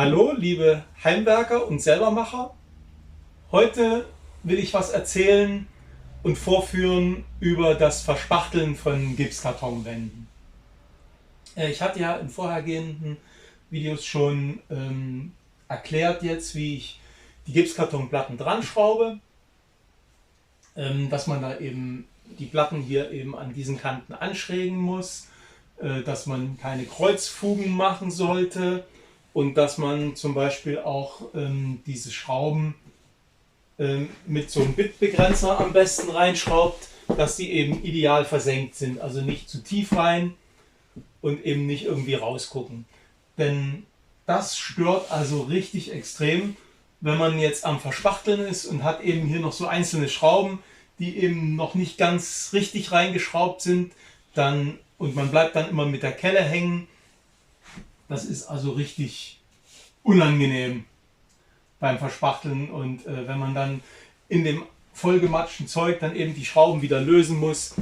Hallo, liebe Heimwerker und Selbermacher. Heute will ich was erzählen und vorführen über das Verspachteln von Gipskartonwänden. Ich hatte ja in vorhergehenden Videos schon erklärt jetzt, wie ich die Gipskartonplatten dran schraube, dass man da eben die Platten hier eben an diesen Kanten anschrägen muss, dass man keine Kreuzfugen machen sollte und dass man zum Beispiel auch diese Schrauben mit so einem Bitbegrenzer am besten reinschraubt, dass die eben ideal versenkt sind, also nicht zu tief rein und eben nicht irgendwie rausgucken. Denn das stört also richtig extrem, wenn man jetzt am Verspachteln ist und hat eben hier noch so einzelne Schrauben, die eben noch nicht ganz richtig reingeschraubt sind, und man bleibt dann immer mit der Kelle hängen. Das ist also richtig unangenehm beim Verspachteln, und wenn man dann in dem vollgematschten Zeug dann eben die Schrauben wieder lösen muss,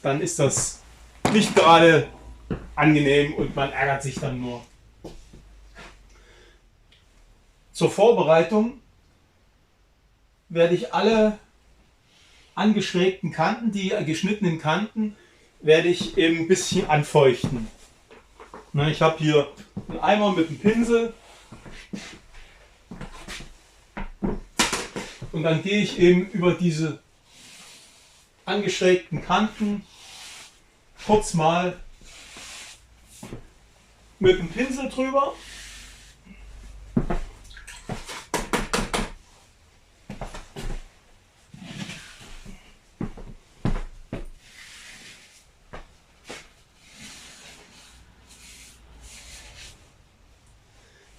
dann ist das nicht gerade angenehm und man ärgert sich dann nur. Zur Vorbereitung werde ich alle angeschrägten Kanten, die geschnittenen Kanten, werde ich eben ein bisschen anfeuchten. Ich habe hier einen Eimer mit einem Pinsel und dann gehe ich eben über diese angeschrägten Kanten kurz mal mit dem Pinsel drüber.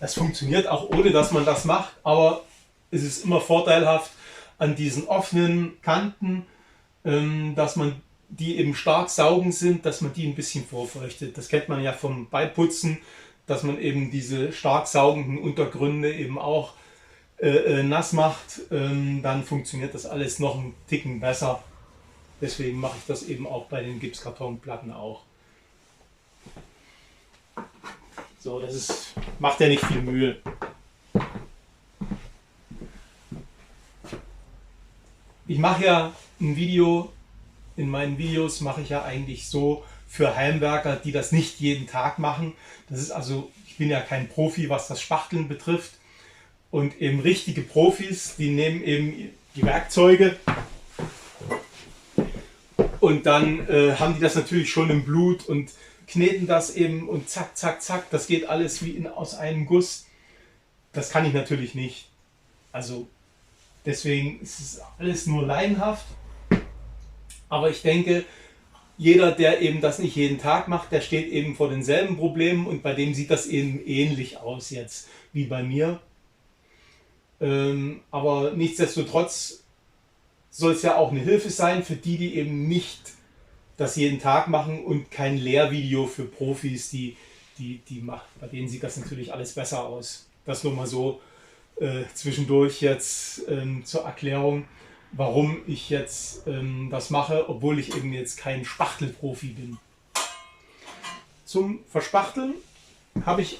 Das funktioniert auch ohne, dass man das macht, aber es ist immer vorteilhaft an diesen offenen Kanten, dass man die eben stark saugend sind, dass man die ein bisschen vorfeuchtet. Das kennt man ja vom Beiputzen, dass man eben diese stark saugenden Untergründe eben auch nass macht. Dann funktioniert das alles noch einen Ticken besser. Deswegen mache ich das eben auch bei den Gipskartonplatten auch. So, macht ja nicht viel Mühe. Ich mache ja ein Video, in meinen Videos mache ich ja eigentlich so für Heimwerker, die das nicht jeden Tag machen. Das ist also, ich bin ja kein Profi, was das Spachteln betrifft. Und eben richtige Profis, die nehmen eben die Werkzeuge und dann haben die das natürlich schon im Blut und kneten das eben und zack, zack, zack. Das geht alles wie aus einem Guss. Das kann ich natürlich nicht. Also deswegen ist es alles nur laienhaft. Aber ich denke, jeder, der eben das nicht jeden Tag macht, der steht eben vor denselben Problemen und bei dem sieht das eben ähnlich aus jetzt wie bei mir. Aber nichtsdestotrotz soll es ja auch eine Hilfe sein für die, die eben nicht das jeden Tag machen und kein Lehrvideo für Profis, die machen. Bei denen sieht das natürlich alles besser aus. Das nur mal so zwischendurch jetzt zur Erklärung, warum ich jetzt das mache, obwohl ich eben jetzt kein Spachtelprofi bin. Zum Verspachteln habe ich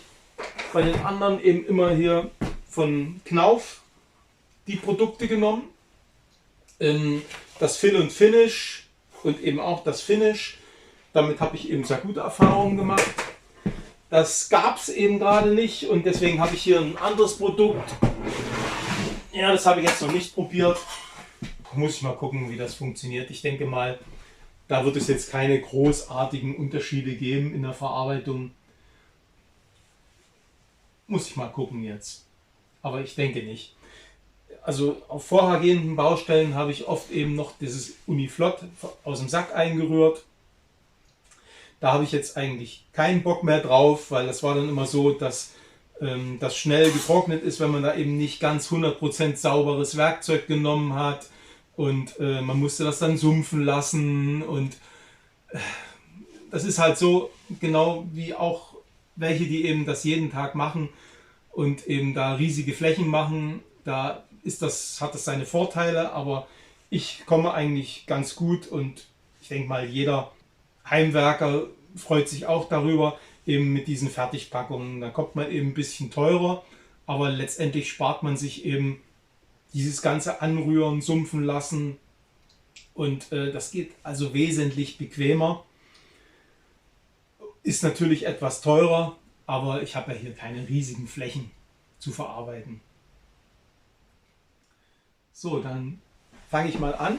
bei den anderen eben immer hier von Knauf die Produkte genommen. Das Fill und Finish und eben auch das Finish. Damit habe ich eben sehr gute Erfahrungen gemacht. Das gab es eben gerade nicht und deswegen habe ich hier ein anderes Produkt. Ja, das habe ich jetzt noch nicht probiert. Muss ich mal gucken, wie das funktioniert. Ich denke mal, da wird es jetzt keine großartigen Unterschiede geben in der Verarbeitung. Muss ich mal gucken jetzt. Aber ich denke nicht. Also auf vorhergehenden Baustellen habe ich oft eben noch dieses Uniflot aus dem Sack eingerührt. Da habe ich jetzt eigentlich keinen Bock mehr drauf, weil das war dann immer so, dass das schnell getrocknet ist, wenn man da eben nicht ganz 100% sauberes Werkzeug genommen hat. Und man musste das dann sumpfen lassen. Und das ist halt so, genau wie auch welche, die eben das jeden Tag machen und eben da riesige Flächen machen. Da hat das seine Vorteile, aber ich komme eigentlich ganz gut und ich denke mal, jeder Heimwerker freut sich auch darüber, eben mit diesen Fertigpackungen. Da kommt man eben ein bisschen teurer, aber letztendlich spart man sich eben dieses ganze Anrühren, Sumpfen lassen und das geht also wesentlich bequemer. Ist natürlich etwas teurer, aber ich habe ja hier keine riesigen Flächen zu verarbeiten. So, dann fange ich mal an.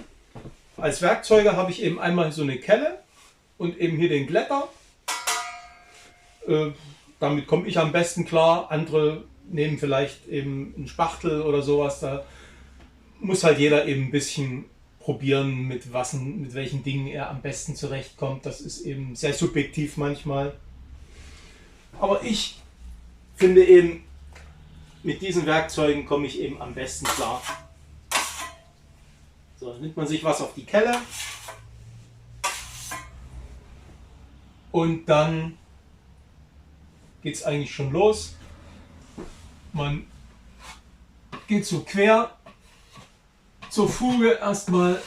Als Werkzeuge habe ich eben einmal so eine Kelle und eben hier den Glätter. Damit komme ich am besten klar. Andere nehmen vielleicht eben einen Spachtel oder sowas. Da muss halt jeder eben ein bisschen probieren, mit welchen Dingen er am besten zurechtkommt. Das ist eben sehr subjektiv manchmal. Aber ich finde eben, mit diesen Werkzeugen komme ich eben am besten klar. So, dann nimmt man sich was auf die Kelle und dann geht es eigentlich schon los. Man geht so quer zur Fuge. Erstmal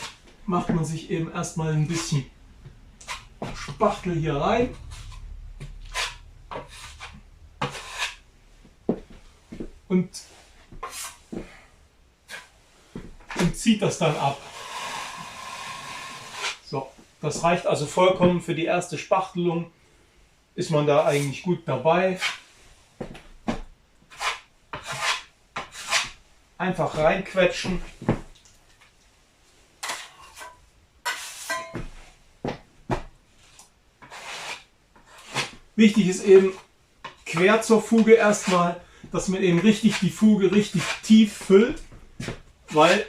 macht man sich eben erstmal ein bisschen Spachtel hier rein. Und zieht das dann ab. So, das reicht also vollkommen für die erste Spachtelung. Ist man da eigentlich gut dabei. Einfach reinquetschen. Wichtig ist eben quer zur Fuge erstmal, dass man eben richtig die Fuge richtig tief füllt, weil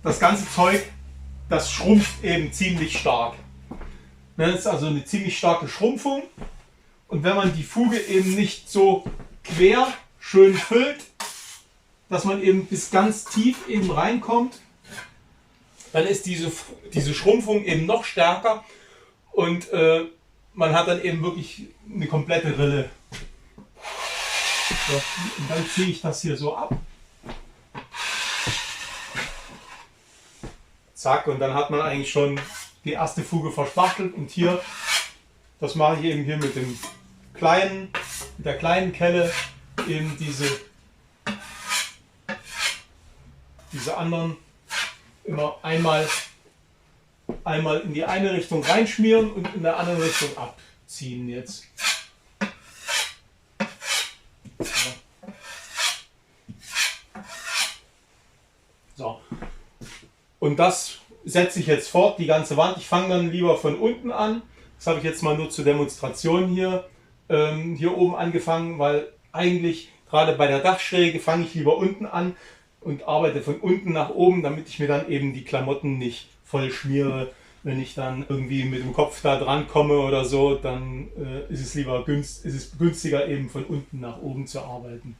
das ganze Zeug, das schrumpft eben ziemlich stark. Das ist also eine ziemlich starke Schrumpfung und wenn man die Fuge eben nicht so quer schön füllt, dass man eben bis ganz tief eben reinkommt, dann ist diese Schrumpfung eben noch stärker und man hat dann eben wirklich eine komplette Rille. So, und dann ziehe ich das hier so ab. Zack, und dann hat man eigentlich schon die erste Fuge verspachtelt und hier, das mache ich eben hier mit der kleinen Kelle, eben diese anderen immer einmal in die eine Richtung reinschmieren und in der anderen Richtung abziehen jetzt. So. Und das setze ich jetzt fort, die ganze Wand. Ich fange dann lieber von unten an. Das habe ich jetzt mal nur zur Demonstration hier oben angefangen, weil eigentlich gerade bei der Dachschräge fange ich lieber unten an und arbeite von unten nach oben, damit ich mir dann eben die Klamotten nicht voll schmiere. Wenn ich dann irgendwie mit dem Kopf da dran komme oder so, dann ist es günstiger eben von unten nach oben zu arbeiten.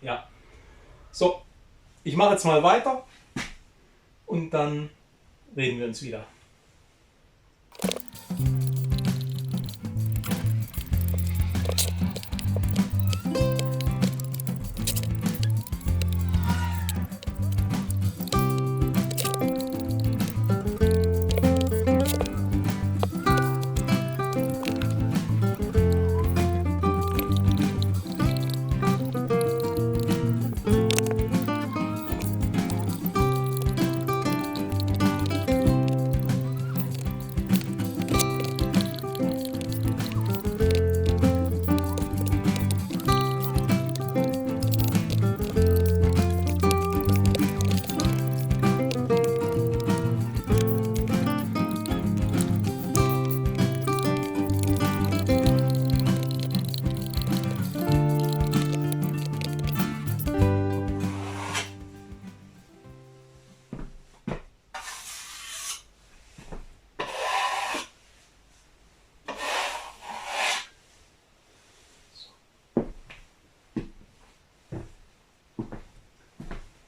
Ja. So, ich mache jetzt mal weiter und dann reden wir uns wieder.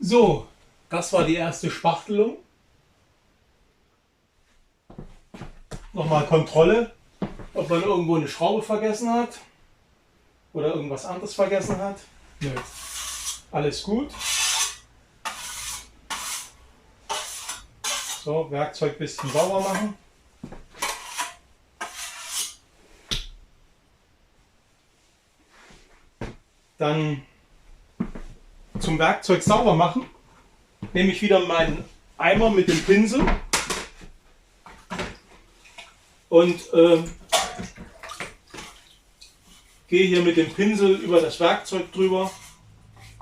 So, das war die erste Spachtelung. Nochmal Kontrolle, ob man irgendwo eine Schraube vergessen hat oder irgendwas anderes vergessen hat. Nö. Alles gut. So, Werkzeug ein bisschen sauber machen. Dann zum Werkzeug sauber machen nehme ich wieder meinen Eimer mit dem Pinsel und gehe hier mit dem Pinsel über das Werkzeug drüber.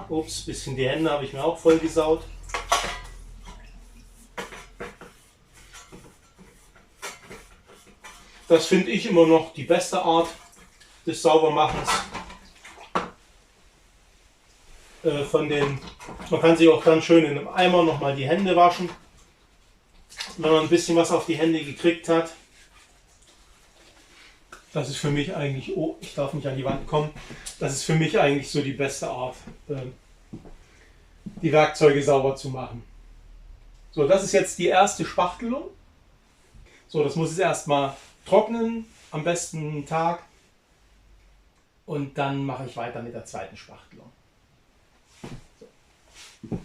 Ups, bisschen die Hände habe ich mir auch voll gesaut. Das finde ich immer noch die beste Art des Saubermachens. Man kann sich auch dann schön in einem Eimer nochmal die Hände waschen, wenn man ein bisschen was auf die Hände gekriegt hat. Das ist für mich eigentlich, oh, ich darf nicht an die Wand kommen, das ist für mich eigentlich so die beste Art, die Werkzeuge sauber zu machen. So, das ist jetzt die erste Spachtelung. So, das muss jetzt erstmal trocknen, am besten einen Tag. Und dann mache ich weiter mit der zweiten Spachtelung. So.